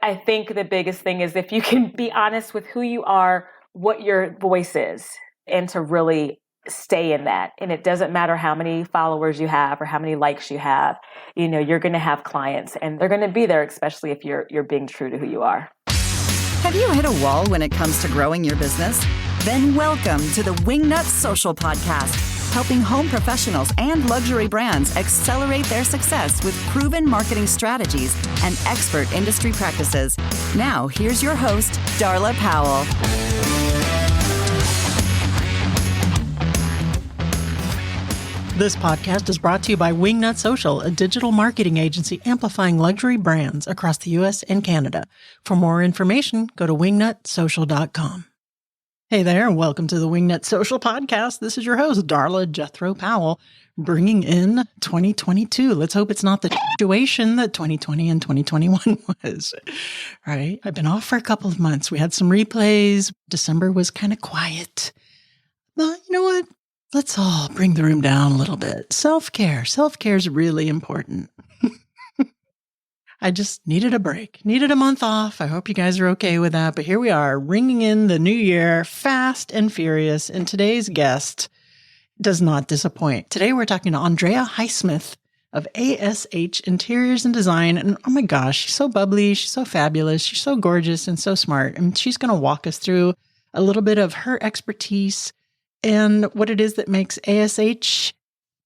I think the biggest thing is if you can be honest with who you are, what your voice is, and to really stay in that. And it doesn't matter how many followers you have or how many likes you have, you're going to have clients and they're going to be there, especially if you're being true to who you are. Have you hit a wall when it comes to growing your business? Then welcome to the Wingnut Social podcast, helping home professionals and luxury brands accelerate their success with proven marketing strategies and expert industry practices. Now, here's your host, Darla Powell. This podcast is brought to you by Wingnut Social, a digital marketing agency amplifying luxury brands across the U.S. and Canada. For more information, go to wingnutsocial.com. Hey there, and welcome to the Wingnut Social podcast. This is your host, Darla Jethro Powell, bringing in 2022. Let's hope it's not the situation that 2020 and 2021 was. All right, I've been off for a couple of months. We had some replays. December was kind of quiet. But you know what? Let's all bring the room down a little bit. Self-care. Self-care is really important. I just needed a break, needed a month off. I hope you guys are okay with that. But here we are, ringing in the new year, fast and furious. And today's guest does not disappoint. Today we're talking to Andrea Hysmith of A.S.H Interiors and Design. And oh my gosh, she's so bubbly. She's so fabulous. She's so gorgeous and so smart. And she's going to walk us through a little bit of her expertise and what it is that makes A.S.H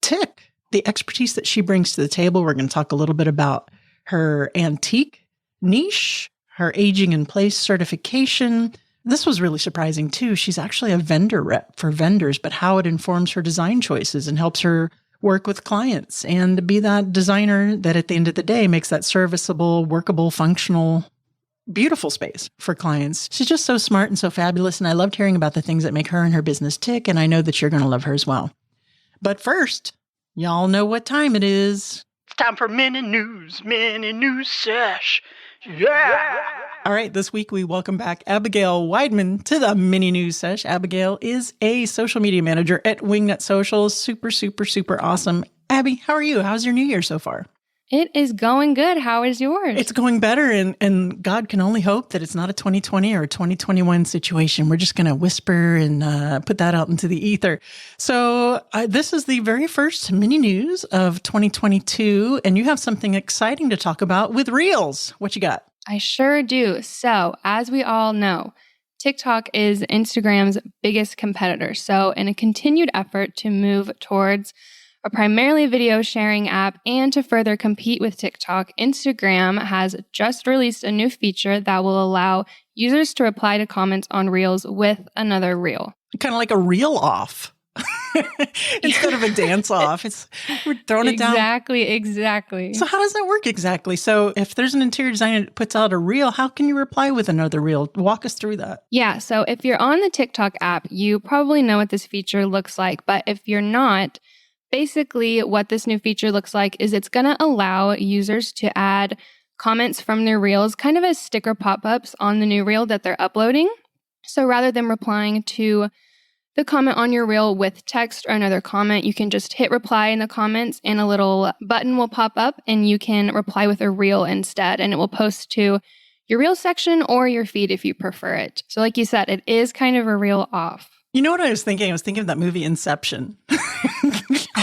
tick, the expertise that she brings to the table. We're going to talk a little bit about her antique niche, her aging in place certification. This was really surprising too. She's actually a vendor rep for vendors, but how it informs her design choices and helps her work with clients and be that designer that at the end of the day makes that serviceable, workable, functional, beautiful space for clients. She's just so smart and so fabulous. And I loved hearing about the things that make her and her business tick. And I know that you're going to love her as well. But first, y'all know what time it is. It's time for mini news sesh. Yeah. All right. This week, we welcome back Abigail Weidman to the mini news sesh. Abigail is a social media manager at Wingnut Social. Super, super, super awesome. Abby, how are you? How's your new year so far? It is going good. How is yours? It's going better, and God can only hope that it's not a 2020 or a 2021 situation. We're just going to whisper and put that out into the ether. So this is the very first mini news of 2022, and you have something exciting to talk about with Reels. What you got? I sure do. So, as we all know, TikTok is Instagram's biggest competitor. So, in a continued effort to move towards a primarily video sharing app and to further compete with TikTok, Instagram has just released a new feature that will allow users to reply to comments on Reels with another reel. Kind of like a reel off. Instead of a dance off. We're throwing it down. Exactly. So how does that work exactly? So if there's an interior designer that puts out a reel, how can you reply with another reel? Walk us through that. Yeah, so if you're on the TikTok app, you probably know what this feature looks like. But if you're not, basically, what this new feature looks like is it's going to allow users to add comments from their reels kind of as sticker pop-ups on the new reel that they're uploading. So rather than replying to the comment on your reel with text or another comment, you can just hit reply in the comments and a little button will pop up and you can reply with a reel instead. And it will post to your reel section or your feed if you prefer it. So like you said, it is kind of a reel off. You know what I was thinking? I was thinking of that movie Inception.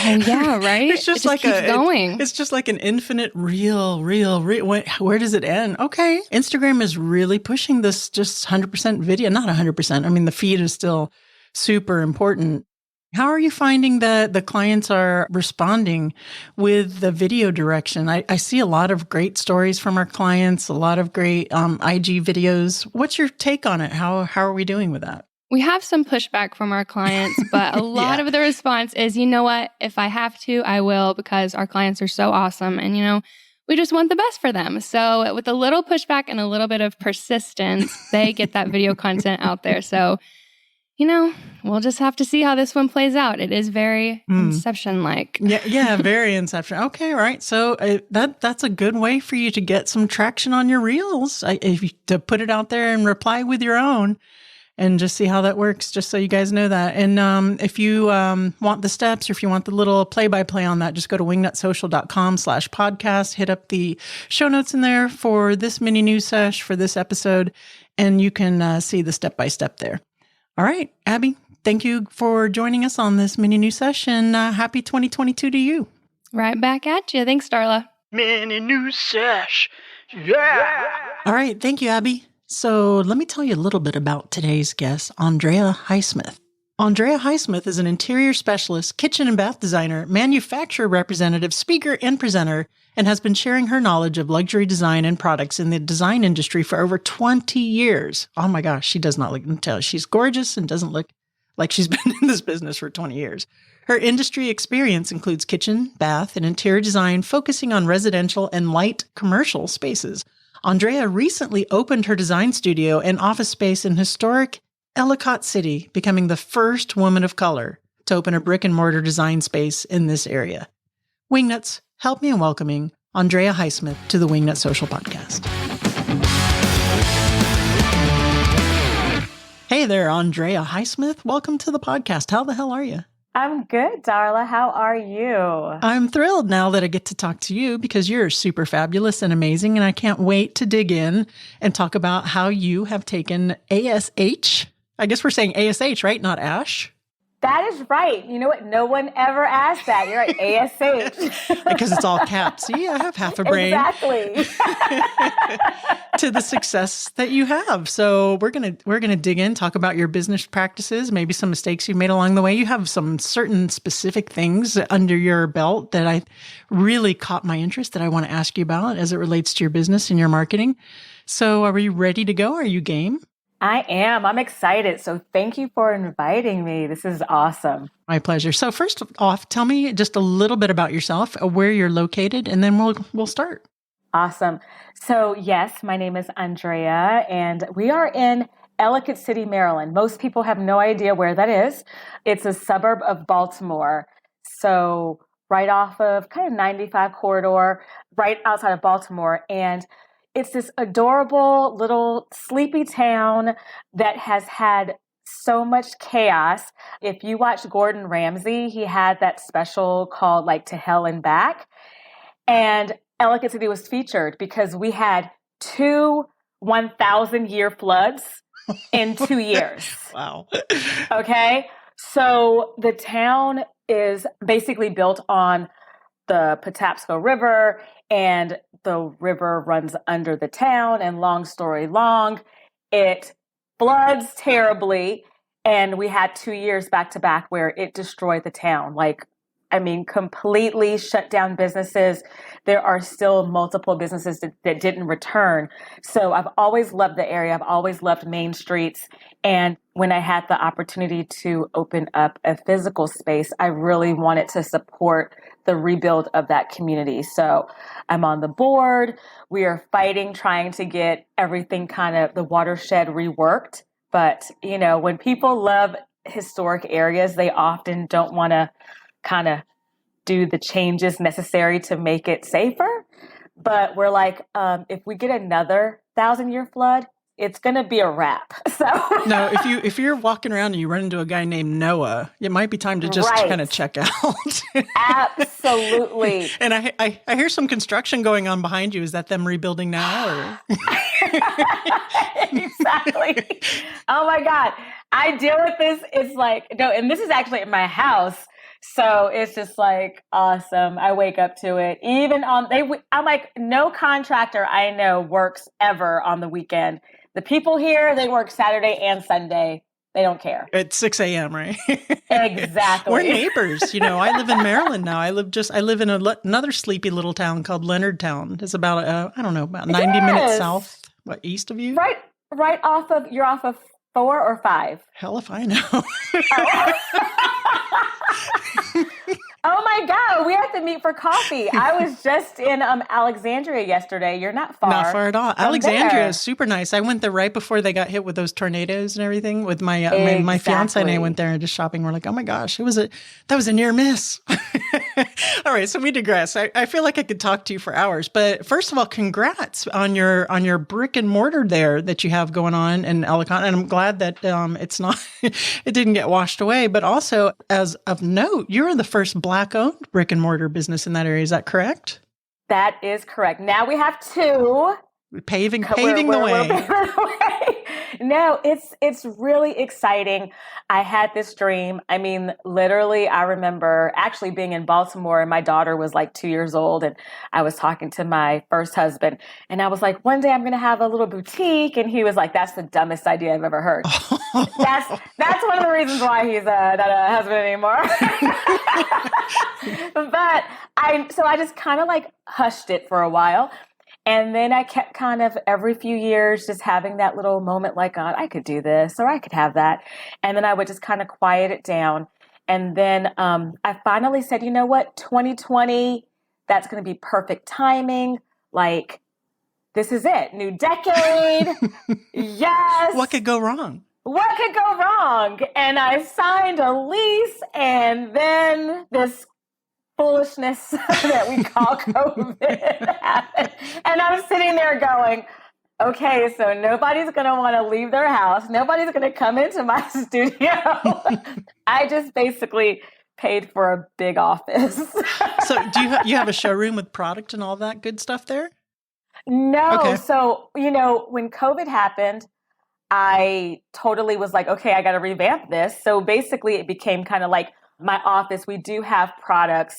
Oh yeah, right? It's just like keeps going. It's just like an infinite reel. Where does it end? Okay. Instagram is really pushing this just 100% video, not 100%. I mean, the feed is still super important. How are you finding that the clients are responding with the video direction? I see a lot of great stories from our clients, a lot of great IG videos. What's your take on it? How are we doing with that? We have some pushback from our clients, but a lot of the response is, you know what, if I have to, I will, because our clients are so awesome. And, we just want the best for them. So with a little pushback and a little bit of persistence, they get that video content out there. So, we'll just have to see how this one plays out. It is very Inception-like. Yeah, very Inception. Okay, right. So that's a good way for you to get some traction on your reels, to put it out there and reply with your own. and just see how that works, just so you guys know that. And if you want the steps, or if you want the little play-by-play on that, just go to wingnutsocial.com/podcast, hit up the show notes in there for this mini news sesh for this episode, and you can see the step-by-step there. All right, Abby, thank you for joining us on this mini news session. Happy 2022 to you. Right back at you. Thanks, Darla. Mini news sesh. Yeah. All right, thank you, Abby. So let me tell you a little bit about today's guest, Andrea Hysmith. Andrea Hysmith is an interior specialist, kitchen and bath designer, manufacturer representative, speaker, and presenter, and has been sharing her knowledge of luxury design and products in the design industry for over 20 years. Oh my gosh, she does not look until she's gorgeous and doesn't look like she's been in this business for 20 years. Her industry experience includes kitchen, bath, and interior design, focusing on residential and light commercial spaces. Andrea recently opened her design studio and office space in historic Ellicott City, becoming the first woman of color to open a brick and mortar design space in this area. Wingnuts, help me in welcoming Andrea Hysmith to the Wingnut Social podcast. Hey there, Andrea Hysmith. Welcome to the podcast. How the hell are you? I'm good, Darla. How are you? I'm thrilled now that I get to talk to you because you're super fabulous and amazing, and I can't wait to dig in and talk about how you have taken A.S.H. I guess we're saying A.S.H, right? Not Ash? That is right. You know what? No one ever asked that. You're right. A.S.H. Because it's all caps. See, I have half a brain. Exactly. To the success that you have. So we're gonna dig in, talk about your business practices, maybe some mistakes you made along the way. You have some certain specific things under your belt that I really caught my interest that I want to ask you about as it relates to your business and your marketing. So are we ready to go? Are you game? I am. I'm excited. So thank you for inviting me. This is awesome. My pleasure. So first off, tell me just a little bit about yourself, where you're located, and then we'll start. Awesome. So yes, my name is Andrea, and we are in Ellicott City, Maryland. Most people have no idea where that is. It's a suburb of Baltimore. So right off of kind of 95 corridor, right outside of Baltimore. And it's this adorable little sleepy town that has had so much chaos. If you watch Gordon Ramsay, he had that special called like To Hell and Back. And Ellicott City was featured because we had 2 1,000-year floods in 2 years. Wow. Okay. So the town is basically built on the Patapsco River, and the river runs under the town. And long story long, it floods terribly. And we had 2 years back to back where it destroyed the town. Completely shut down businesses. There are still multiple businesses that didn't return. So I've always loved the area. I've always loved main streets. And when I had the opportunity to open up a physical space, I really wanted to support the rebuild of that community. So I'm on the board. We are fighting, trying to get everything kind of the watershed reworked. But, when people love historic areas, they often don't want to kind of do the changes necessary to make it safer. But we're like, if we get another 1,000-year flood, it's going to be a wrap. So no, if you're walking around and you run into a guy named Noah, it might be time to just kind of check out. Absolutely. And I hear some construction going on behind you. Is that them rebuilding now? Or? Exactly. Oh my God. I deal with this. It's like, no, and this is actually at my house. So it's just like awesome. I wake up to it. Even I'm like, no contractor I know works ever on the weekend. The people here, they work Saturday and Sunday. They don't care. At 6 a.m., right? Exactly. We're neighbors. I live in Maryland now. I live in another sleepy little town called Leonardtown. It's about, about 90 minutes south, east of you? Right you're off of 4 or 5? Hell if I know. Oh my God, we have to meet for coffee. I was just in Alexandria yesterday. You're not far. Not far at all. Alexandria is super nice. I went there right before they got hit with those tornadoes and everything. With my fiance and I went there and just shopping. We're like, oh my gosh, that was a near miss. All right, so we digress. I feel like I could talk to you for hours, but first of all, congrats on your brick and mortar there that you have going on in Ellicott, and I'm glad that it's not it didn't get washed away. But also, as of note, you're the first Black-owned brick and mortar business in that area. Is that correct? That is correct. Now we have two. Paving the We're way. paving the way. No, it's really exciting. I had this dream. I mean, literally, I remember actually being in Baltimore and my daughter was like 2 years old and I was talking to my first husband and I was like, one day I'm going to have a little boutique. And he was like, that's the dumbest idea I've ever heard. That's one of the reasons why he's not a husband anymore. But I just kind of like hushed it for a while. And then I kept kind of every few years just having that little moment like, God, I could do this or I could have that. And then I would just kind of quiet it down. And then I finally said, you know what, 2020, that's going to be perfect timing. Like, this is it. New decade. Yes. What could go wrong? What could go wrong? And I signed a lease and then this foolishness that we call COVID happened. And I'm sitting there going, okay, so nobody's going to want to leave their house. Nobody's going to come into my studio. I just basically paid for a big office. So do you have a showroom with product and all that good stuff there? No. Okay. So, when COVID happened, I totally was like, okay, I got to revamp this. So basically it became kind of like my office. We do have products,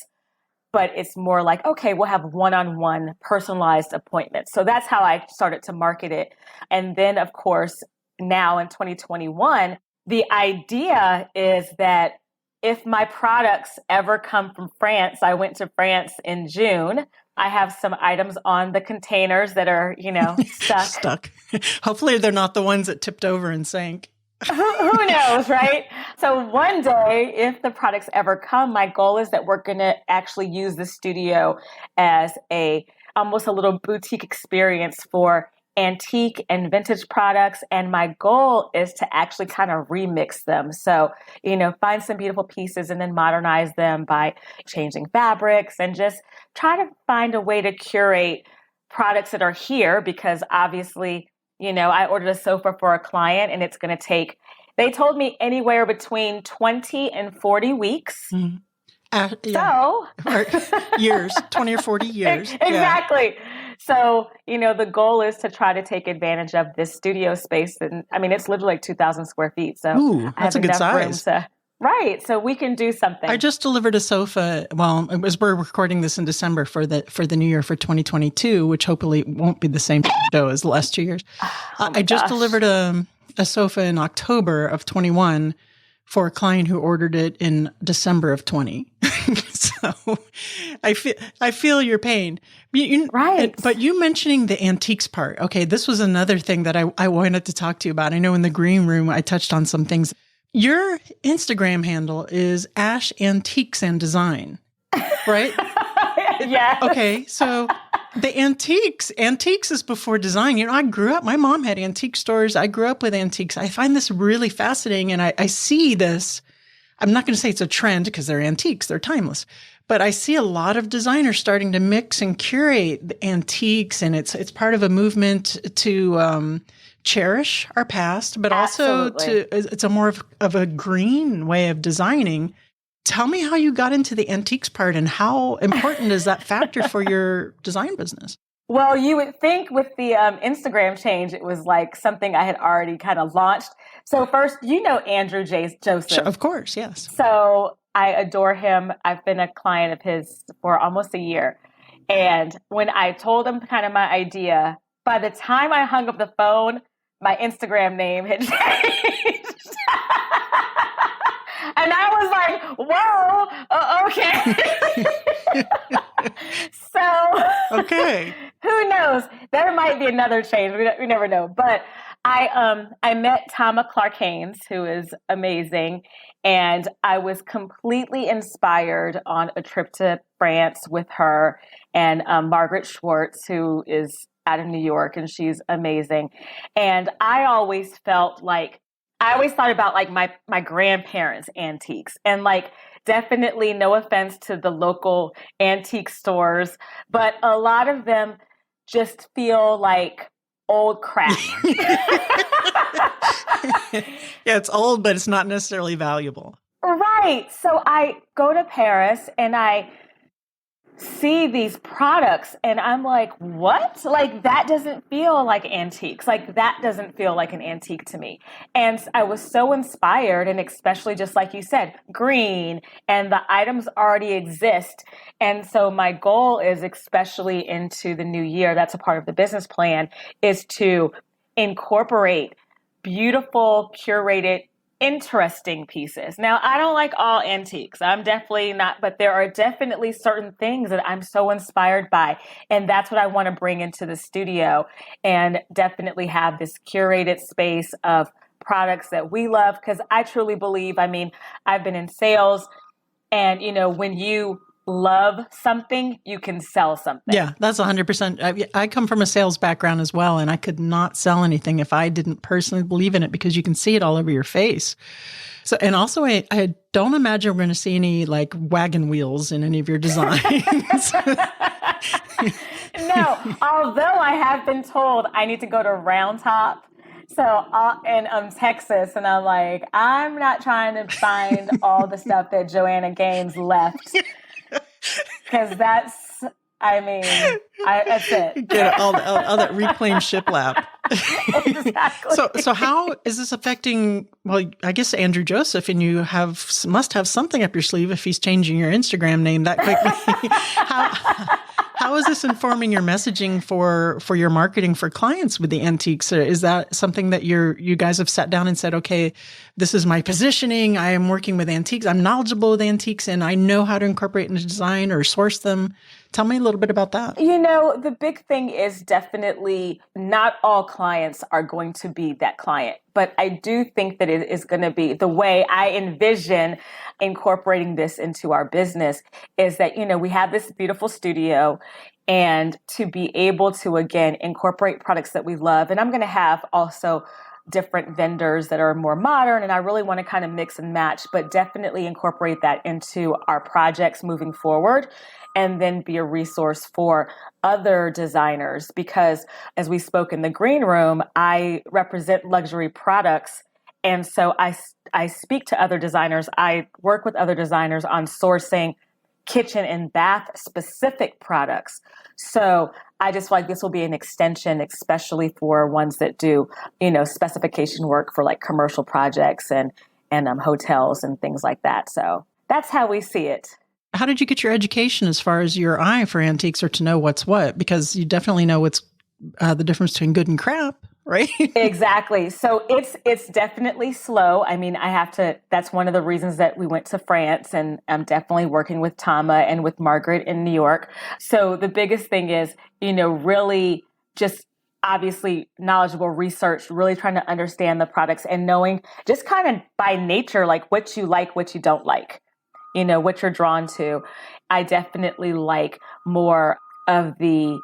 but it's more like, okay, we'll have one-on-one personalized appointments. So that's how I started to market it. And then, of course, now in 2021, the idea is that if my products ever come from France, I went to France in June. I have some items on the containers that are, stuck. Hopefully they're not the ones that tipped over and sank. Who knows, right? So one day, if the products ever come, my goal is that we're going to actually use the studio as almost a little boutique experience for antique and vintage products. And my goal is to actually kind of remix them. So, find some beautiful pieces and then modernize them by changing fabrics and just try to find a way to curate products that are here because obviously, I ordered a sofa for a client and it's going to take, they told me anywhere between 20 and 40 weeks. Mm. So or years, 20 or 40 years. Exactly. Yeah. So, the goal is to try to take advantage of this studio space. And I mean, it's literally like 2,000 square feet. So ooh, that's a good size. Right. So we can do something. I just delivered a sofa. Well, we're recording this in December for the new year for 2022, which hopefully won't be the same show as the last 2 years. I just delivered a sofa in October of 21 for a client who ordered it in December of 20. So I feel your pain. Right. But you mentioning the antiques part. Okay, this was another thing that I wanted to talk to you about. I know in the green room, I touched on some things. Your Instagram handle is A.S.H Antiques and Design, right? Yeah. Okay, so the antiques is before design. I grew up, my mom had antique stores. I grew up with antiques. I find this really fascinating. And I see this, I'm not going to say it's a trend because they're antiques, they're timeless. But I see a lot of designers starting to mix and curate the antiques. And it's part of a movement to cherish our past, but also it's a more of a green way of designing. Tell me how you got into the antiques part and how important is that factor for your design business? Well, you would think with the Instagram change, it was like something I had already kind of launched. So first, Andrew Joseph. Sure, of course, yes. So I adore him. I've been a client of his for almost a year. And when I told him kind of my idea, by the time I hung up the phone, my Instagram name had changed. And I was like, whoa, okay. So, okay. Who knows? There might be another change. We never know. But I met Tama Clark Haynes, who is amazing. And I was completely inspired on a trip to France with her and Margaret Schwartz, who is out of New York, and she's amazing. And I always felt like I always thought about like my grandparents' antiques, and like definitely no offense to the local antique stores, but a lot of them just feel like old crap. Yeah, it's old, but it's not necessarily valuable. Right. So I go to Paris and I see these products and I'm like, what? Like that doesn't feel like antiques. Like that doesn't feel like an antique to me. And I was so inspired, and especially just like you said, green, and the items already exist. And so my goal is, especially into the new year, that's a part of the business plan, is to incorporate beautiful, curated, interesting pieces. Now, I don't like all antiques. I'm definitely not, but there are definitely certain things that I'm so inspired by. And that's what I want to bring into the studio, and definitely have this curated space of products that we love. Because I truly believe, I mean, I've been in sales, and when you love something, you can sell something. Yeah, that's 100%. I come from a sales background as well, and I could not sell anything if I didn't personally believe in it, because you can see it all over your face. So, and also, I don't imagine we're going to see any like wagon wheels in any of your designs. No, although I have been told I need to go to Round Top. So in Texas, and I'm like, I'm not trying to find all the stuff that Joanna Gaines left. Because that's it. Get all that reclaimed shiplap. Exactly. So how is this affecting, well, I guess Andrew Joseph, and you must have something up your sleeve if he's changing your Instagram name that quickly. How is this informing your messaging for your marketing for clients with the antiques? Is that something that you guys have sat down and said, okay, this is my positioning. I am working with antiques. I'm knowledgeable with antiques, and I know how to incorporate into design or source them. Tell me a little bit about that. The big thing is definitely not all clients are going to be that client, but I do think that it is going to be the way I envision incorporating this into our business is that, we have this beautiful studio, and to be able to, again, incorporate products that we love. And I'm going to have also different vendors that are more modern, and I really want to kind of mix and match, but definitely incorporate that into our projects moving forward, and then be a resource for other designers. Because as we spoke in the green room, I represent luxury products. And so I speak to other designers. I work with other designers on sourcing kitchen and bath specific products. So I just feel like this will be an extension, especially for ones that do, specification work for like commercial projects and hotels and things like that. So that's how we see it. How did you get your education as far as your eye for antiques, or to know what's what? Because you definitely know what's the difference between good and crap, right? Exactly. So it's definitely slow. I mean, that's one of the reasons that we went to France, and I'm definitely working with Tama and with Margaret in New York. So the biggest thing is, really just obviously knowledgeable research, really trying to understand the products and knowing just kind of by nature, like what you like, what you don't like. What you're drawn to. I definitely like more of the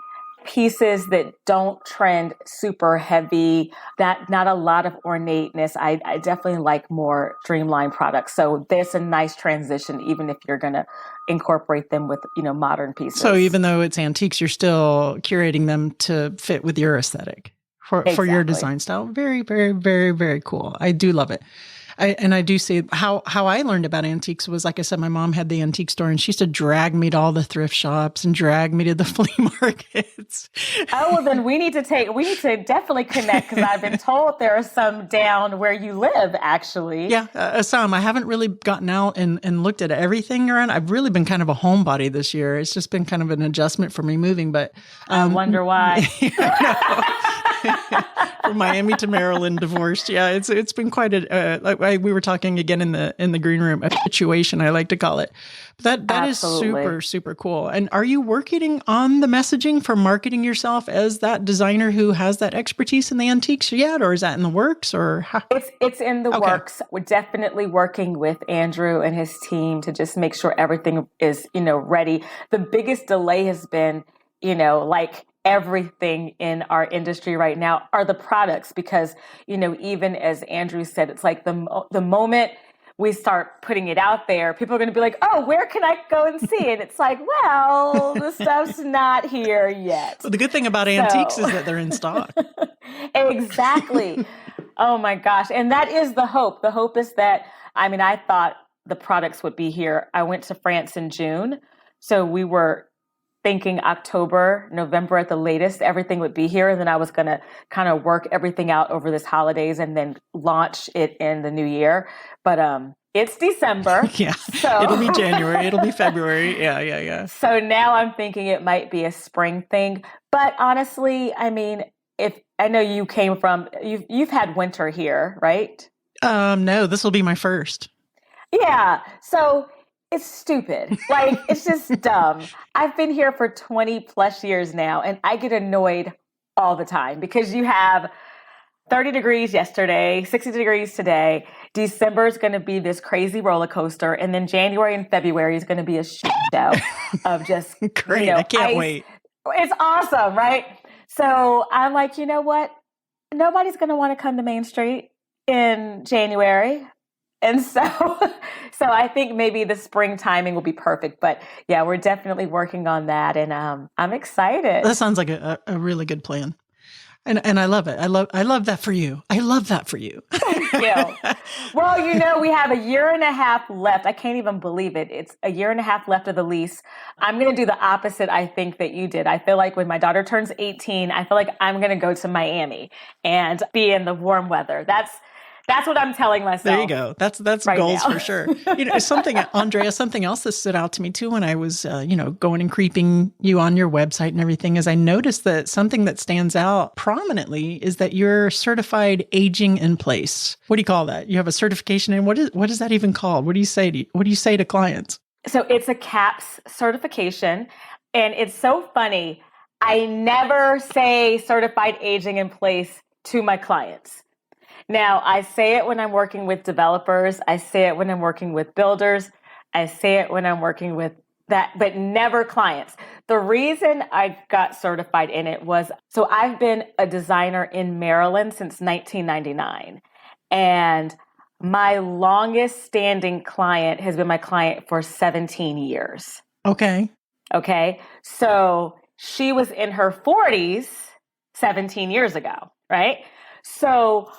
pieces that don't trend super heavy, that not a lot of ornateness. I definitely like more streamlined products. So there's a nice transition, even if you're going to incorporate them with, modern pieces. So even though it's antiques, you're still curating them to fit with your aesthetic for your design style. Very, very, very, very cool. I do love it. I do see how I learned about antiques was, like I said, my mom had the antique store, and she used to drag me to all the thrift shops and drag me to the flea markets. Oh, well, then we need to definitely connect, because I've been told there are some down where you live, actually. Yeah, some. I haven't really gotten out and looked at everything around. I've really been kind of a homebody this year. It's just been kind of an adjustment for me moving, but I wonder why. From Miami to Maryland, divorced. Yeah, it's been quite we were talking again in the green room, a situation, I like to call it. But that is super, super cool. And are you working on the messaging for marketing yourself as that designer who has that expertise in the antiques yet, or is that in the works, or how? It's in the works. We're definitely working with Andrew and his team to just make sure everything is, ready. The biggest delay has been, like everything in our industry right now are the products, because, even as Andrew said, it's like the moment we start putting it out there, people are going to be like, oh, where can I go and see it? It's like, well, the stuff's not here yet. Well, the good thing about antiques is that they're in stock. Exactly. Oh my gosh. And that is the hope. The hope is that, I thought the products would be here. I went to France in June. So we were thinking October, November at the latest, everything would be here. And then I was going to kind of work everything out over this holidays and then launch it in the new year. But it's December. Yeah. So it'll be January. It'll be February. Yeah. So now I'm thinking it might be a spring thing. But honestly, if I know you've had winter here, right? No, this will be my first. Yeah. So it's stupid. Like, it's just dumb. I've been here for 20 plus years now, and I get annoyed all the time because you have 30 degrees yesterday, 60 degrees today. December is going to be this crazy roller coaster. And then January and February is going to be a shit show of just, great. I can't ice. Wait. It's awesome, right? So I'm like, you know what? Nobody's going to want to come to Main Street in January. And so I think maybe the spring timing will be perfect. But yeah, we're definitely working on that. And I'm excited. That sounds like a really good plan. And I love it. I love that for you. I love that for you. Thank you. Well, we have a year and a half left. I can't even believe it. It's a year and a half left of the lease. I'm going to do the opposite, I think, that you did. I feel like when my daughter turns 18, I feel like I'm going to go to Miami and be in the warm weather. That's what I'm telling myself. There you go. That's right goals now. For sure. Andrea, something else that stood out to me too when I was, going and creeping you on your website and everything is I noticed that something that stands out prominently is that you're certified aging in place. What do you call that? You have a certification, and what is that even called? What do you say to clients? So it's a CAPS certification, and it's so funny. I never say certified aging in place to my clients. Now, I say it when I'm working with developers. I say it when I'm working with builders. I say it when I'm working with that, but never clients. The reason I got certified in it was, so I've been a designer in Maryland since 1999. And my longest standing client has been my client for 17 years. Okay. So she was in her 40s 17 years ago, right? So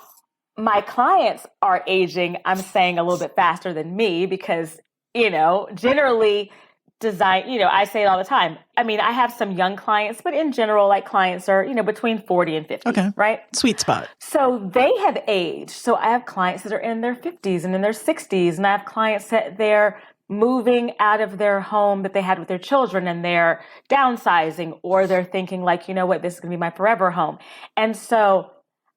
my clients are aging, I'm saying, a little bit faster than me because, generally design, I say it all the time. I have some young clients, but in general, like clients are, between 40 and 50, okay. Right? Sweet spot. So they have aged. So I have clients that are in their 50s and in their 60s, and I have clients that they're moving out of their home that they had with their children and they're downsizing, or they're thinking like, this is going to be my forever home. And so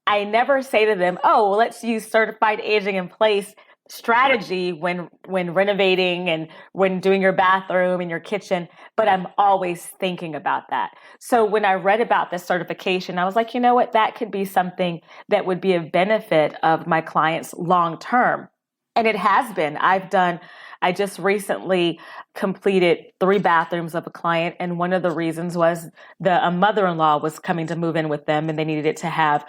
I never say to them, oh, well, let's use certified aging in place strategy when renovating and when doing your bathroom and your kitchen, but I'm always thinking about that. So when I read about this certification, I was like, that could be something that would be a benefit of my clients long term. And it has been. I just recently completed 3 bathrooms of a client. And one of the reasons was a mother-in-law was coming to move in with them, and they needed it to have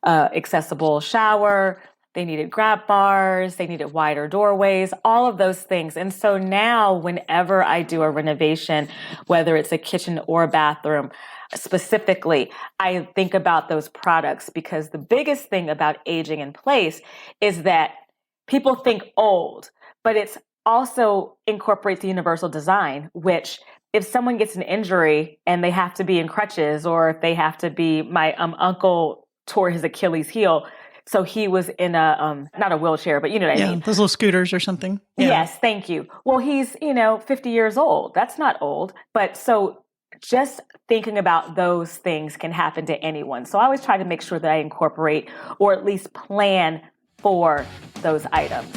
accessible shower. They needed grab bars. They needed wider doorways, all of those things. And so now whenever I do a renovation, whether it's a kitchen or a bathroom, specifically, I think about those products, because the biggest thing about aging in place is that people think old, but it's also incorporates the universal design, which if someone gets an injury and they have to be in crutches, or if they have to be, my uncle tore his Achilles heel. So he was in not a wheelchair, but you know what I mean? Those little scooters or something. Yeah. Yes, thank you. Well, he's, 50 years old. That's not old. But so just thinking about those things can happen to anyone. So I always try to make sure that I incorporate or at least plan for those items.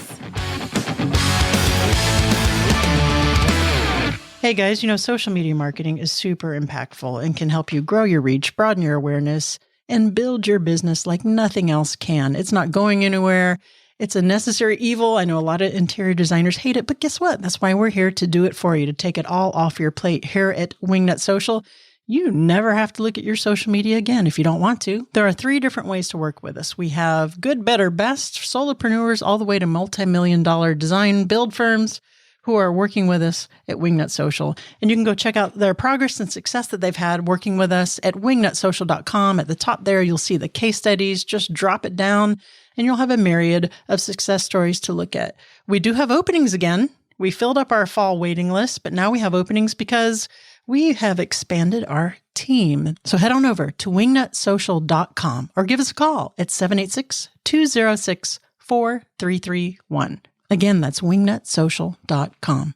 Hey guys, social media marketing is super impactful and can help you grow your reach, broaden your awareness, and build your business like nothing else can. It's not going anywhere. It's a necessary evil. I know a lot of interior designers hate it, but guess what? That's why we're here to do it for you, to take it all off your plate. Here at Wingnut Social, you never have to look at your social media again if you don't want to. There are 3 different ways to work with us. We have good, better, best solopreneurs all the way to multi-million-dollar design build firms who are working with us at Wingnut Social. And you can go check out their progress and success that they've had working with us at wingnutsocial.com. At the top there, you'll see the case studies. Just drop it down and you'll have a myriad of success stories to look at. We do have openings again. We filled up our fall waiting list, but now we have openings because we have expanded our team. So head on over to wingnutsocial.com or give us a call at 786-206-4331. Again, that's wingnutsocial.com.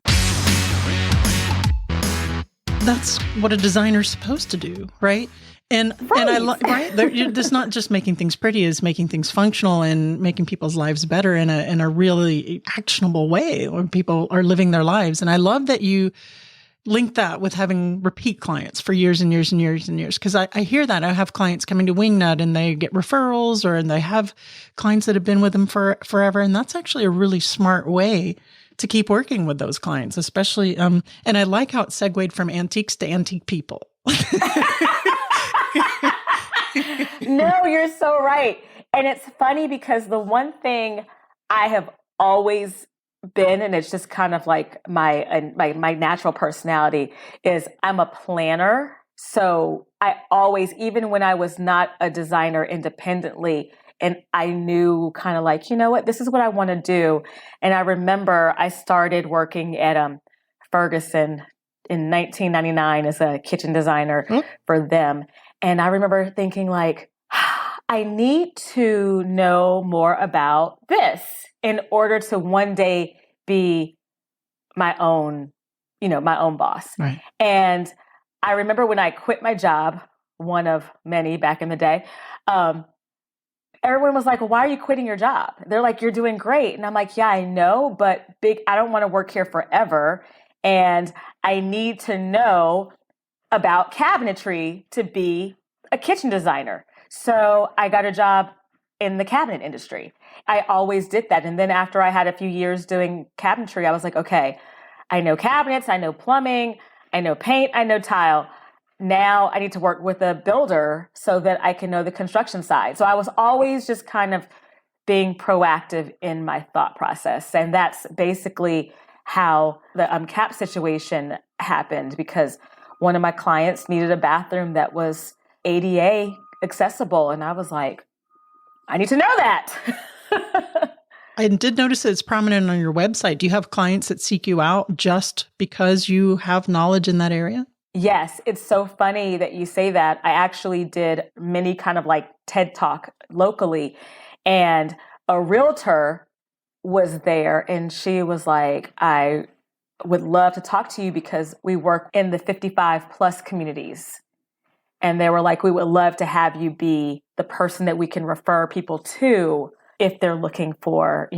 That's what a designer's supposed to do, right? And I right. There's not just making things pretty; it's making things functional and making people's lives better in a really actionable way when people are living their lives. And I love that you link that with having repeat clients for years and years and years and years. Because I hear that. I have clients coming to Wingnut and they get referrals, and they have clients that have been with them for forever. And that's actually a really smart way to keep working with those clients, especially. And I like how it segued from antiques to antique people. No, you're so right. And it's funny because the one thing I have always been, and it's just kind of like my natural personality, is I'm a planner. So I always, even when I was not a designer independently, and I knew kind of like, you know what, this is what I want to do. And I remember I started working at Ferguson in 1999 as a kitchen designer for them. And I remember thinking like, I need to know more about this in order to one day be my own boss. Right. And I remember when I quit my job, one of many back in the day, everyone was like, well, why are you quitting your job? They're like, you're doing great. And I'm like, yeah, I know, but I don't want to work here forever. And I need to know about cabinetry to be a kitchen designer. So I got a job in the cabinet industry. I always did that. And then after I had a few years doing cabinetry, I was like, okay, I know cabinets, I know plumbing, I know paint, I know tile. Now I need to work with a builder so that I can know the construction side. So I was always just kind of being proactive in my thought process. And that's basically how the CAP situation happened, because one of my clients needed a bathroom that was ADA accessible. And I was like, I need to know that. I did notice that it's prominent on your website. Do you have clients that seek you out just because you have knowledge in that area? Yes, it's so funny that you say that. I actually did many kind of like TED Talk locally, and a realtor was there and she was like, I would love to talk to you because we work in the 55 plus communities. And they were like, we would love to have you be the person that we can refer people to if they're looking for,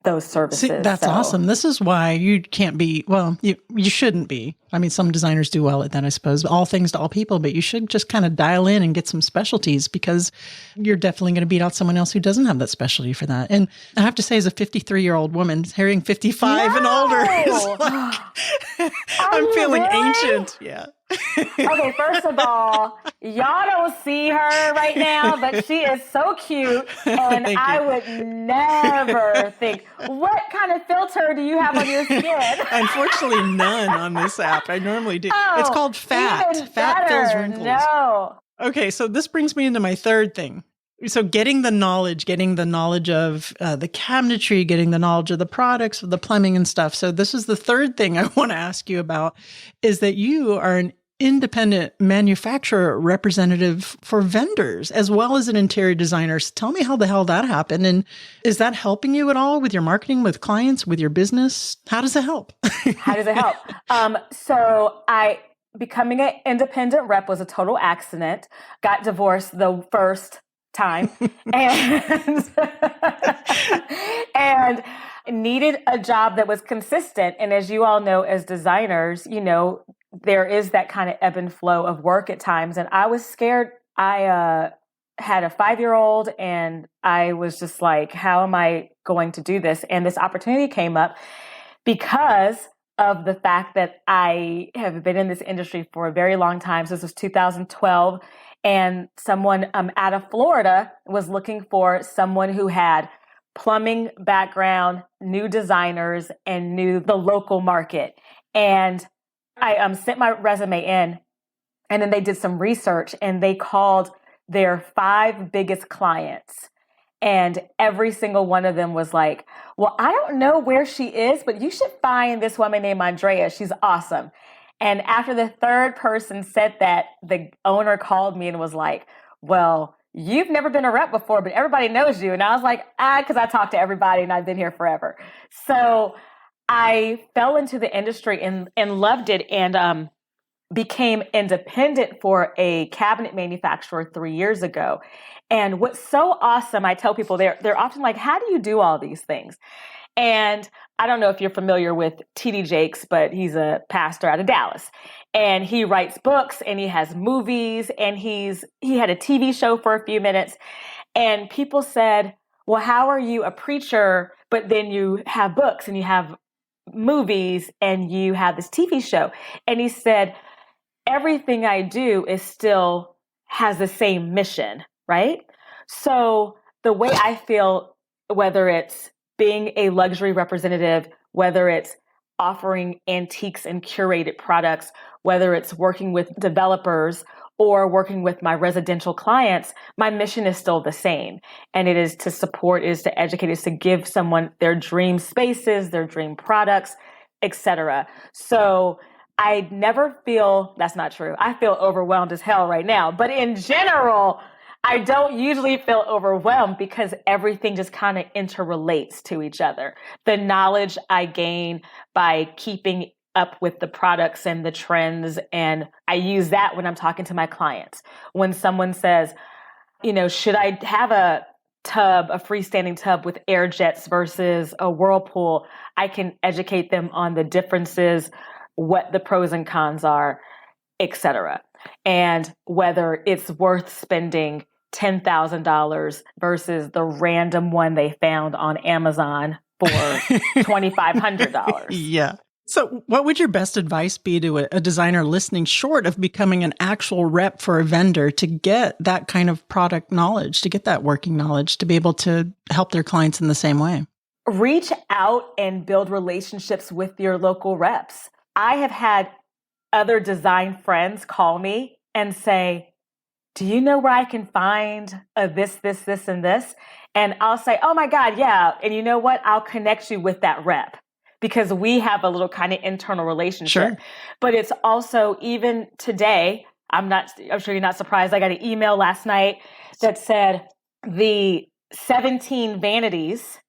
those services. See, that's awesome. This is why you can't be, well, you shouldn't be. I mean, some designers do well at that, I suppose, all things to all people, but you should just kind of dial in and get some specialties, because you're definitely going to beat out someone else who doesn't have that specialty for that. And I have to say, as a 53-year-old woman, hearing 55 and older is like, I'm feeling ancient. Yeah. Okay, first of all, y'all don't see her right now, but she is so cute. And I would never think, what kind of filter do you have on your skin? Unfortunately, none on this app. I normally do. Oh, it's called fat. Fat fills wrinkles. No. Okay, so this brings me into my third thing. So getting the knowledge of the cabinetry, getting the knowledge of the products, of the plumbing and stuff. So this is the third thing I want to ask you about, is that you are an independent manufacturer representative for vendors as well as an interior designer. So tell me how the hell that happened. And is that helping you at all with your marketing, with clients, with your business? How does it help? How does it help? So becoming an independent rep was a total accident. Got divorced the first time and and needed a job that was consistent. And as you all know, as designers, there is that kind of ebb and flow of work at times. And I was scared. I had a 5-year-old and I was just like, how am I going to do this? And this opportunity came up because of the fact that I have been in this industry for a very long time. So this was 2012. And someone out of Florida was looking for someone who had plumbing background, knew designers, and knew the local market. And I sent my resume in, and then they did some research, and they called their 5 biggest clients. And every single one of them was like, well, I don't know where she is, but you should find this woman named Andrea. She's awesome. And after the 3rd person said that, the owner called me and was like, well, you've never been a rep before, but everybody knows you. And I was like, because I talk to everybody and I've been here forever. So I fell into the industry and loved it, and became independent for a cabinet manufacturer 3 years ago. And what's so awesome, I tell people, they're often like, how do you do all these things? And I don't know if you're familiar with T.D. Jakes, but he's a pastor out of Dallas. And he writes books, and he has movies, and he had a TV show for a few minutes. And people said, well, how are you a preacher, but then you have books and you have movies and you have this TV show? And he said, everything I do is still has the same mission, right? So the way I feel, whether it's being a luxury representative, whether it's offering antiques and curated products, whether it's working with developers or working with my residential clients, my mission is still the same. And it is to support, is to educate, is to give someone their dream spaces, their dream products, etc. So I never feel, that's not true. I feel overwhelmed as hell right now. But in general, I don't usually feel overwhelmed because everything just kind of interrelates to each other. The knowledge I gain by keeping up with the products and the trends, and I use that when I'm talking to my clients. When someone says, should I have a freestanding tub with air jets versus a Whirlpool, I can educate them on the differences, what the pros and cons are, etc. And whether it's worth spending $10,000 versus the random one they found on Amazon for $2,500. Yeah. So what would your best advice be to a designer listening, short of becoming an actual rep for a vendor, to get that kind of product knowledge, to get that working knowledge, to be able to help their clients in the same way? Reach out and build relationships with your local reps. I have had other design friends call me and say, do you know where I can find this, and this? And I'll say, oh my God, yeah. And you know what? I'll connect you with that rep because we have a little kind of internal relationship. Sure. But it's also, even today, I'm sure you're not surprised. I got an email last night that said the 17 vanities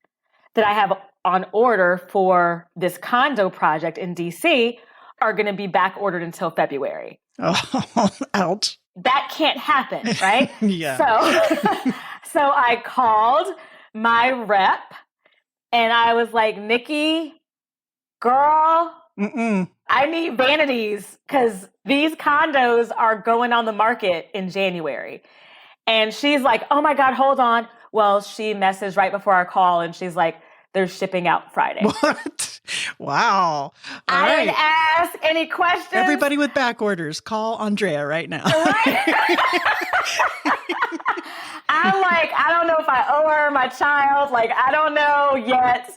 that I have on order for this condo project in DC are going to be back ordered until February. Oh, ouch. That can't happen, right? Yeah. So I called my rep and I was like, Nikki, girl, I need vanities because these condos are going on the market in January. And she's like, oh my God, hold on. Well, she messaged right before our call and she's like, they're shipping out Friday. What? Wow. I didn't ask any questions. Everybody with back orders, call Andrea right now. Right? I'm like, I don't know if I owe her my child. Like, I don't know yet.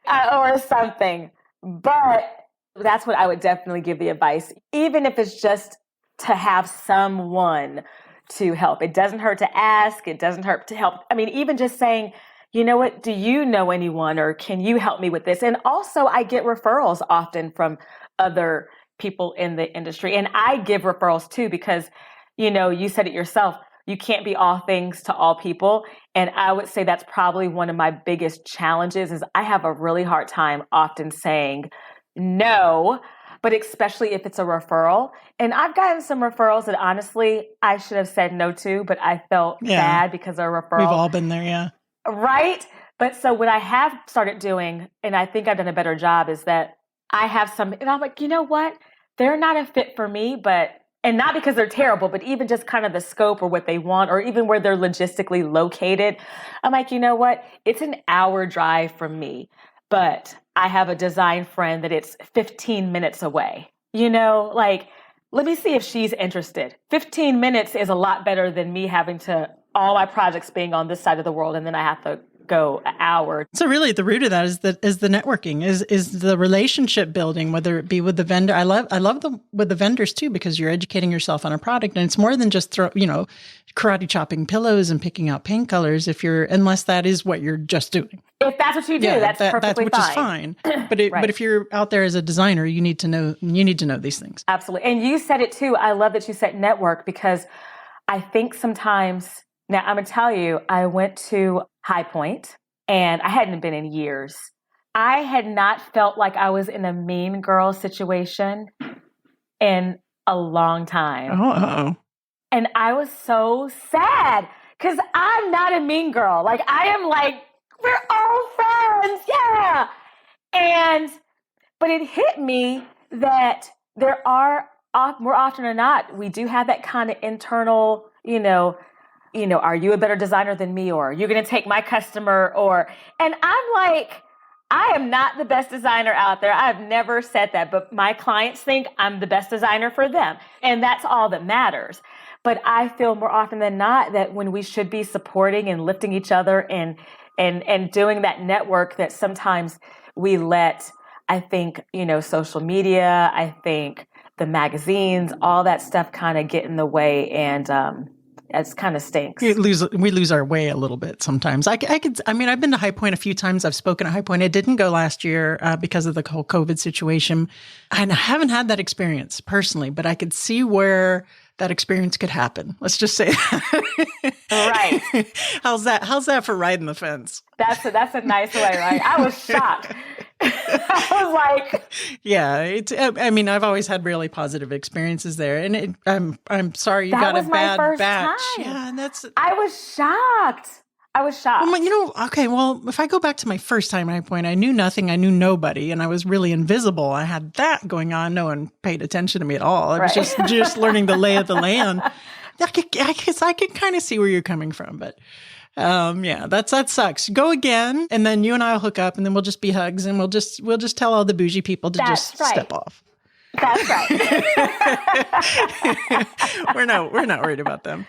I owe her something. But that's what I would definitely give the advice, even if it's just to have someone to help. It doesn't hurt to ask. It doesn't hurt to help. I mean, even just saying, you know what, do you know anyone, or can you help me with this? And also I get referrals often from other people in the industry. And I give referrals too, because, you said it yourself, you can't be all things to all people. And I would say that's probably one of my biggest challenges is I have a really hard time often saying no, but especially if it's a referral. And I've gotten some referrals that honestly I should have said no to, but I felt bad because of a referral. We've all been there, yeah. Right? But so what I have started doing, and I think I've done a better job, is that I have some, and I'm like, you know what? They're not a fit for me, and not because they're terrible, but even just kind of the scope or what they want, or even where they're logistically located. I'm like, you know what? It's an hour drive from me, but I have a design friend that it's 15 minutes away. Like, let me see if she's interested. 15 minutes is a lot better than me having to, all my projects being on this side of the world, and then I have to go an hour. So really at the root of that is the networking, is the relationship building, whether it be with the vendor. I love with the vendors too, because you're educating yourself on a product, and it's more than just karate chopping pillows and picking out paint colors, unless that is what you're just doing. If that's what you do, that's perfectly which fine. Is fine. But but if you're out there as a designer, you need to know these things. Absolutely. And you said it too. I love that you said network, because I think sometimes, now I'm going to tell you, I went to High Point and I hadn't been in years. I had not felt like I was in a mean girl situation in a long time. Oh. And I was so sad because I'm not a mean girl. Like, I am like, we're all friends. Yeah. But it hit me that there are, more often than not, we do have that kind of internal, are you a better designer than me? Or are you going to take my customer? And I'm like, I am not the best designer out there. I've never said that, but my clients think I'm the best designer for them. And that's all that matters. But I feel more often than not that when we should be supporting and lifting each other and doing that network, that sometimes we let, I think, social media, I think the magazines, all that stuff kind of get in the way, and it kind of stinks. We lose our way a little bit sometimes. I've been to High Point a few times. I've spoken at High Point. I didn't go last year because of the whole COVID situation. And I haven't had that experience personally, but I could see where that experience could happen. Let's just say that. Right. How's that for riding the fence? That's a nice way, right? I was shocked. I was like, yeah, I've always had really positive experiences there, and I'm sorry you got a bad batch. Time. Yeah, and I was shocked. Well, okay. Well, if I go back to my first time at High Point, I knew nothing. I knew nobody, and I was really invisible. I had that going on. No one paid attention to me at all. I was just learning the lay of the land. I guess I could kind of see where you're coming from, but that sucks. Go again, and then you and I'll hook up, and then we'll just be hugs, and we'll just tell all the bougie people to step off. That's right. We're not worried about them.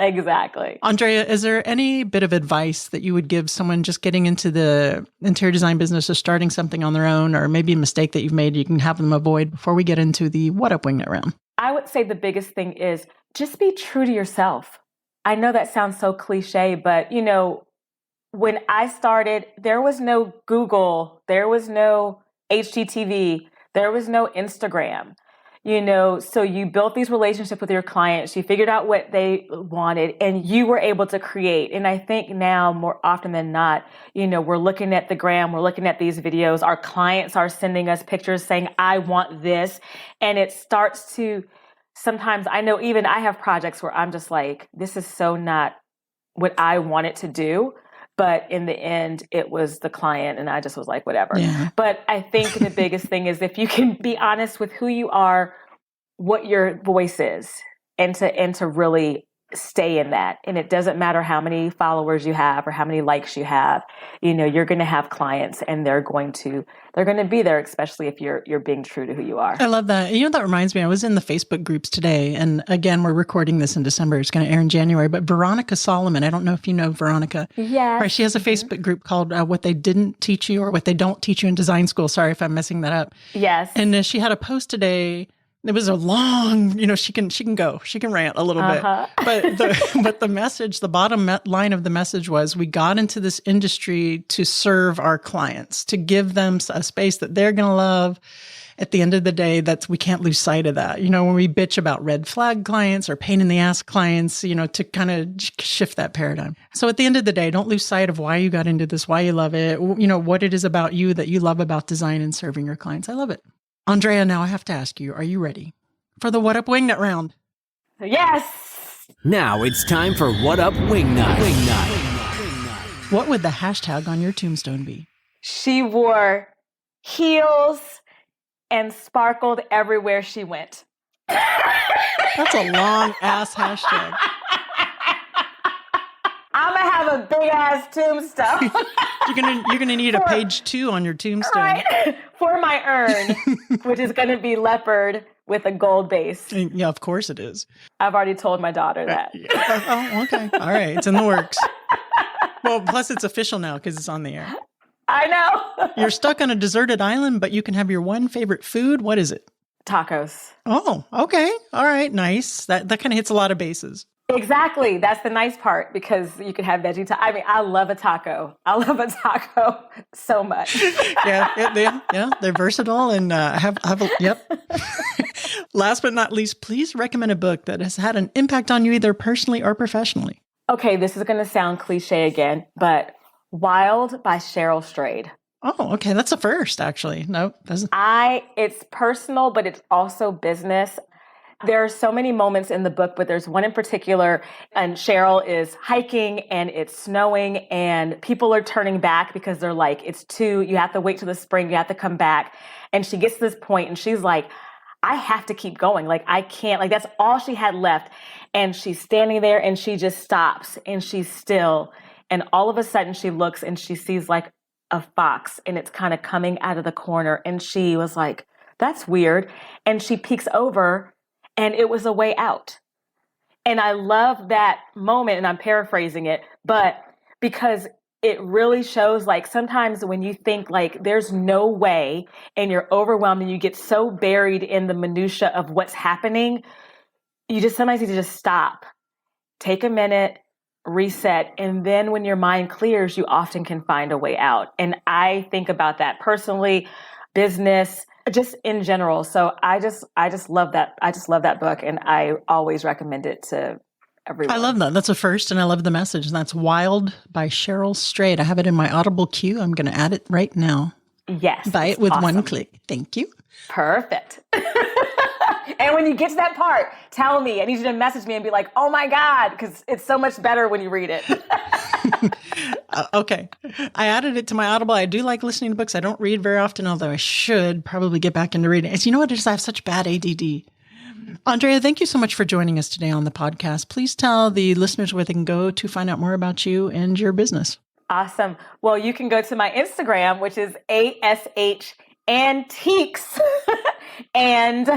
Exactly. Andrea, is there any bit of advice that you would give someone just getting into the interior design business or starting something on their own, or maybe a mistake that you've made you can have them avoid before we get into the What Up Wingnut round? I would say the biggest thing is just be true to yourself. I know that sounds so cliche, but when I started, there was no Google, there was no HGTV, there was no Instagram. So you built these relationships with your clients, you figured out what they wanted, and you were able to create. And I think now more often than not, we're looking at the gram, we're looking at these videos, our clients are sending us pictures saying, I want this. And it starts to, sometimes I know even I have projects where I'm just like, this is so not what I wanted to do. But in the end, it was the client, and I just was like, whatever. Yeah. But I think the biggest thing is if you can be honest with who you are, what your voice is, and to really stay in that. And it doesn't matter how many followers you have or how many likes you have. You're going to have clients, and they're going to be there, especially if you're being true to who you are. I love that. That reminds me, I was in the Facebook groups today, and again, we're recording this in December. It's going to air in January, but Veronica Solomon, I don't know if you know Veronica. Yes. Right, she has a Facebook group called What They Didn't Teach You, or What They Don't Teach You in Design School. Sorry if I'm messing that up. Yes. And she had a post today. It was a long, she can rant a little bit, but the message, the bottom line of the message was, we got into this industry to serve our clients, to give them a space that they're going to love. At the end of the day, we can't lose sight of that. When we bitch about red flag clients or pain in the ass clients, to kind of shift that paradigm. So at the end of the day, don't lose sight of why you got into this, why you love it, what it is about you that you love about design and serving your clients. I love it. Andrea, now I have to ask you, are you ready for the What Up Wingnut round? Yes. Now it's time for What Up Wingnut. What would the hashtag on your tombstone be? She wore heels and sparkled everywhere she went. That's a long ass hashtag. I'm going to have a big ass tombstone. You're gonna need a page 2 on your tombstone. Right. For my urn, which is going to be leopard with a gold base. Yeah, of course it is. I've already told my daughter that. Oh, okay. All right. It's in the works. Well, plus it's official now because it's on the air. I know. You're stuck on a deserted island, but you can have your one favorite food. What is it? Tacos. Oh, okay. All right. Nice. That kind of hits a lot of bases. Exactly. That's the nice part because you can have veggie I mean, I love a taco. I love a taco so much. Yeah. They're versatile and yep. Last but not least, please recommend a book that has had an impact on you either personally or professionally. Okay, this is going to sound cliche again, but Wild by Cheryl Strayed. Oh, okay. That's a first, actually. No, doesn't. It's personal, but it's also business. There are so many moments in the book, but there's one in particular, and Cheryl is hiking and it's snowing and people are turning back because they're like, you have to wait till the spring, you have to come back. And she gets to this point and she's like, I have to keep going. Like, I can't, like, that's all she had left. And she's standing there and she just stops and she's still. And all of a sudden she looks and she sees like a fox and it's kind of coming out of the corner. And she was like, that's weird. And she peeks over and it was a way out. And I love that moment, and I'm paraphrasing it, but because it really shows like sometimes when you think like there's no way and you're overwhelmed and you get so buried in the minutia of what's happening, you just sometimes need to just stop, take a minute, reset. And then when your mind clears, you often can find a way out. And I think about that personally, business, just in general. So I just love that. I just love that book. And I always recommend it to everyone. I love that. That's a first. And I love the message. And that's Wild by Cheryl Strayed. I have it in my Audible queue. I'm going to add it right now. Yes. Buy it with awesome. one click. Thank you. Perfect. And when you get to that part, tell me. I need you to message me and be like, oh my God, because it's so much better when you read it. Okay. I added it to my Audible. I do like listening to books. I don't read very often, although I should probably get back into reading. You know what it is? I have such bad ADD. Andrea, thank you so much for joining us today on the podcast. Please tell the listeners where they can go to find out more about you and your business. Awesome. Well, you can go to my Instagram, which is A.S.H. Antiques and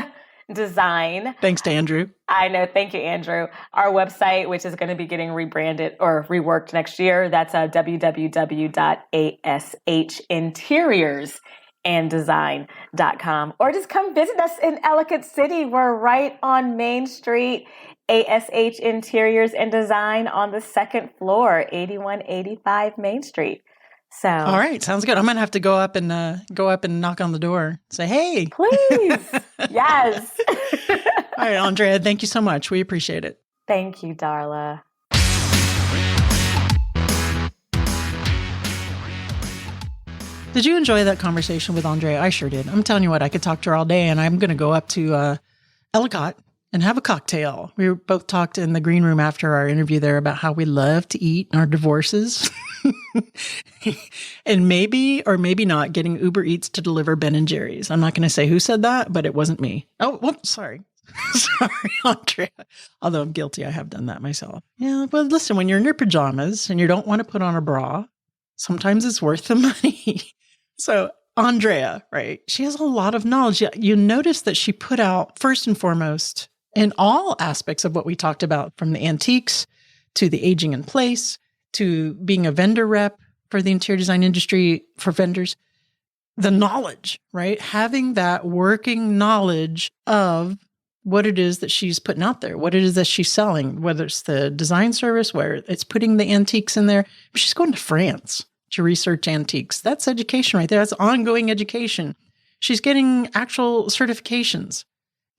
Design. Thanks to Andrew. I know. Thank you, Andrew. Our website, which is going to be getting rebranded or reworked next year, that's www.ashinterniorsanddesign.com. Or just come visit us in Ellicott City. We're right on Main Street, A.S.H. Interiors and Design on the second floor, 8185 Main Street. So, all right, sounds good. I'm gonna have to go up and knock on the door. Say, hey, please, yes. All right, Andrea, thank you so much. We appreciate it. Thank you, Darla. Did you enjoy that conversation with Andrea? I sure did. I'm telling you what, I could talk to her all day, and I'm gonna go up to Ellicott and have a cocktail. We both talked in the green room after our interview there about how we love to eat in our divorces. And maybe or maybe not getting Uber Eats to deliver Ben & Jerry's. I'm not going to say who said that, but it wasn't me. Oh, whoops, sorry. Sorry, Andrea. Although I'm guilty, I have done that myself. Yeah, well, listen, when you're in your pajamas and you don't want to put on a bra, sometimes it's worth the money. So Andrea, right, she has a lot of knowledge. You notice that she put out, first and foremost, in all aspects of what we talked about, from the antiques to the aging in place, to being a vendor rep for the interior design industry for vendors, the knowledge, right? Having that working knowledge of what it is that she's putting out there, what it is that she's selling, whether it's the design service, where it's putting the antiques in there. She's going to France to research antiques. That's education right there. That's ongoing education. She's getting actual certifications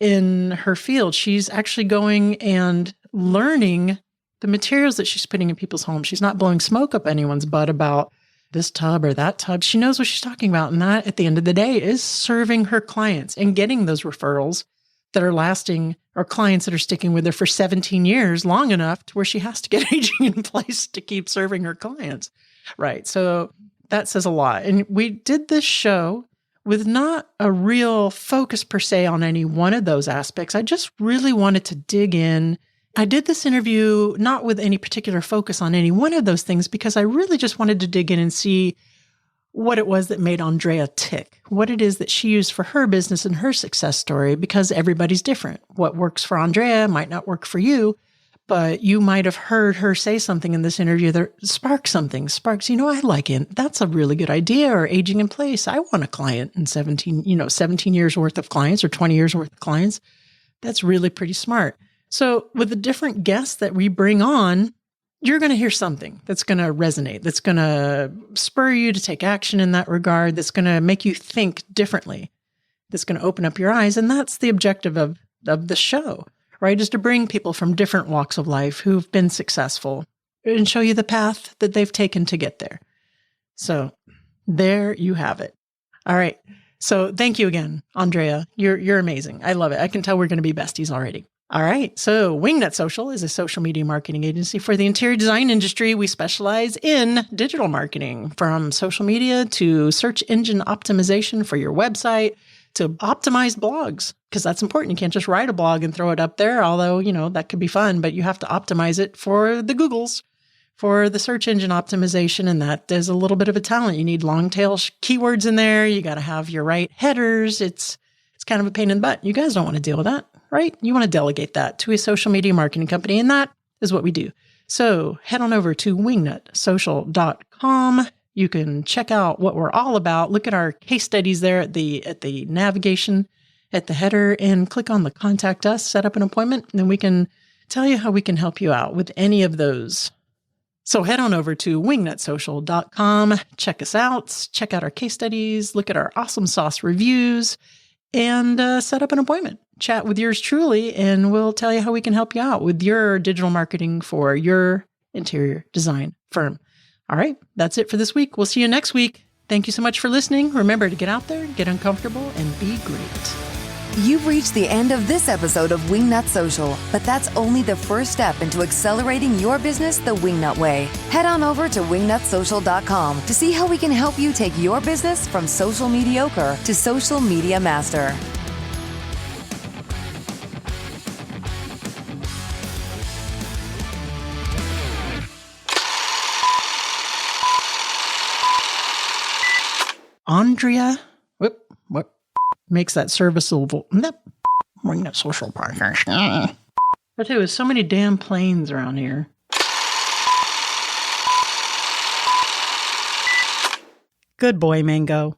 in her field. She's actually going and learning the materials that she's putting in people's homes. She's not blowing smoke up anyone's butt about this tub or that tub. She knows what she's talking about. And that, at the end of the day, is serving her clients and getting those referrals that are lasting, or clients that are sticking with her for 17 years, long enough to where she has to get aging in place to keep serving her clients. Right. So that says a lot. And we did this show with not a real focus per se on any one of those aspects. I just really wanted to dig in I did this interview not with any particular focus on any one of those things because I really just wanted to dig in and see what it was that made Andrea tick, what it is that she used for her business and her success story, because everybody's different. What works for Andrea might not work for you, but you might have heard her say something in this interview that sparks, I like it. That's a really good idea. Or aging in place. I want a client in 17 years worth of clients or 20 years worth of clients. That's really pretty smart. So with the different guests that we bring on, you're going to hear something that's going to resonate, that's going to spur you to take action in that regard, that's going to make you think differently, that's going to open up your eyes. And that's the objective of the show, right? Is to bring people from different walks of life who've been successful and show you the path that they've taken to get there. So there you have it. All right. So thank you again, Andrea. You're amazing. I love it. I can tell we're going to be besties already. All right. So Wingnut Social is a social media marketing agency for the interior design industry. We specialize in digital marketing, from social media to search engine optimization for your website to optimized blogs, because that's important. You can't just write a blog and throw it up there, although, that could be fun, but you have to optimize it for the Googles, for the search engine optimization. And that is a little bit of a talent. You need long tail keywords in there. You got to have your right headers. It's kind of a pain in the butt. You guys don't want to deal with that, right? You want to delegate that to a social media marketing company, and that is what we do. So head on over to wingnutsocial.com. You can check out what we're all about. Look at our case studies there at the navigation, at the header, and click on the Contact Us, set up an appointment, and then we can tell you how we can help you out with any of those. So head on over to wingnutsocial.com. Check us out. Check out our case studies. Look at our awesome sauce reviews. And set up an appointment. Chat with yours truly, and we'll tell you how we can help you out with your digital marketing for your interior design firm. All right, that's it for this week. We'll see you next week. Thank you so much for listening. Remember to get out there, get uncomfortable, and be great. You've reached the end of this episode of Wingnut Social, but that's only the first step into accelerating your business the Wingnut way. Head on over to wingnutsocial.com to see how we can help you take your business from social mediocre to social media master. Andrea, what makes that serviceable? Wingnut Social Podcast. I tell you, there's so many damn planes around here. Good boy, Mango.